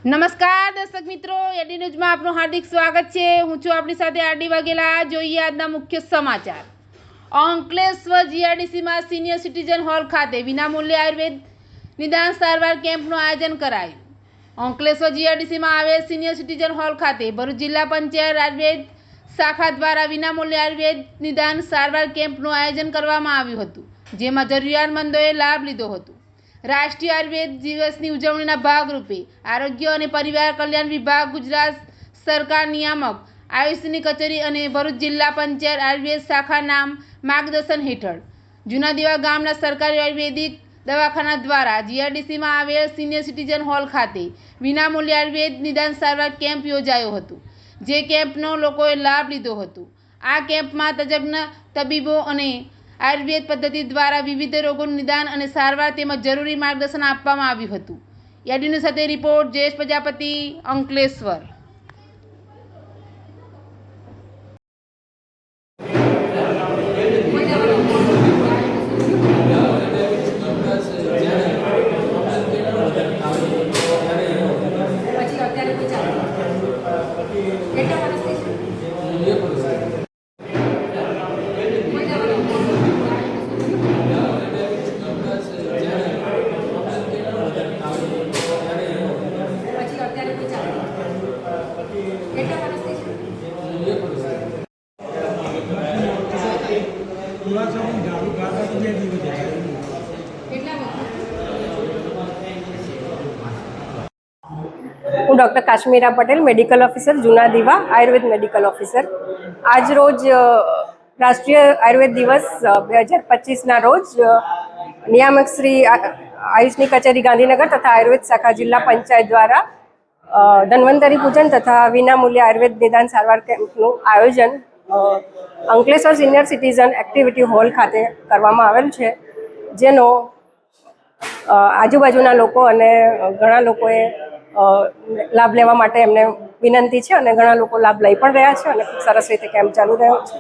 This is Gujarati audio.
નમસ્કાર દર્શક મિત્રો, એડી ન્યૂઝમાં આપનું હાર્દિક સ્વાગત છે। હું છું આપણી સાથે આરડી વાઘેલા। જોઈએ આજના મુખ્ય સમાચાર। અંકલેશ્વર જીઆઈડીસીમાં સિનિયર સિટીઝન હોલ ખાતે વિનામૂલ્યે આયુર્વેદ નિદાન સારવાર કેમ્પનું આયોજન કરાયું। અંકલેશ્વર જીઆઈડીસીમાં આવેલ સિનિયર સિટીઝન હોલ ખાતે ભરૂચ જિલ્લા પંચાયત આયુર્વેદ શાખા દ્વારા વિનામૂલ્યે આયુર્વેદ નિદાન સારવાર કેમ્પનું આયોજન કરવામાં આવ્યું હતું, જેમાં જરૂરિયાતમંદોએ લાભ લીધો હતો। રાષ્ટ્રીય આયુર્વેદ દિવસની ઉજવણીના ભાગરૂપે આરોગ્ય અને પરિવાર કલ્યાણ વિભાગ, ગુજરાત સરકાર નિયામક આયુષની કચેરી અને ભરૂચ જિલ્લા પંચાયત આયુર્વેદ શાખાના માર્ગદર્શન હેઠળ જુનાદીવા ગામના સરકારી આયુર્વેદિક દવાખાના દ્વારા જીઆઈડીસીમાં આવેલ સિનિયર સિટીઝન હોલ ખાતે વિનામૂલ્યે આયુર્વેદ નિદાન સારવાર કેમ્પ યોજાયો હતો, જે કેમ્પનો લોકોએ લાભ લીધો હતો। આ કેમ્પમાં તજજ્ઞ તબીબો અને આયુર્વેદ પદ્ધતિ દ્વારા વિવિધ રોગોનું નિદાન અને સારવાર તેમજ જરૂરી માર્ગદર્શન આપવામાં આવ્યું હતું। એડીન્યૂઝ સાથે રિપોર્ટ જયેશ પ્રજાપતિ, અંકલેશ્વર। હું doctor Kashmira Patel, medical officer, Junadiva Ayurved medical officer. આજ રોજ રાષ્ટ્રીય આયુર્વેદ દિવસ 2025ના રોજ નિયામક શ્રી આયુષની કચેરી ગાંધીનગર તથા આયુર્વેદ શાખા જિલ્લા પંચાયત દ્વારા ધન્વંતરી પૂજન તથા વિનામૂલ્ય આયુર્વેદ નિદાન સારવાર કેમ્પનું આયોજન Ankleshwar senior citizen activity hall ખાતે કરવામાં આવેલ છે, જેનો આજુબાજુના લોકો અને ઘણા લોકોએ લાભ લેવા માટે એમને વિનંતી છે અને ઘણા લોકો લાભ લઈ પણ રહ્યા છે અને ખૂબ સરસ રીતે કેમ્પ ચાલુ રહ્યો છે।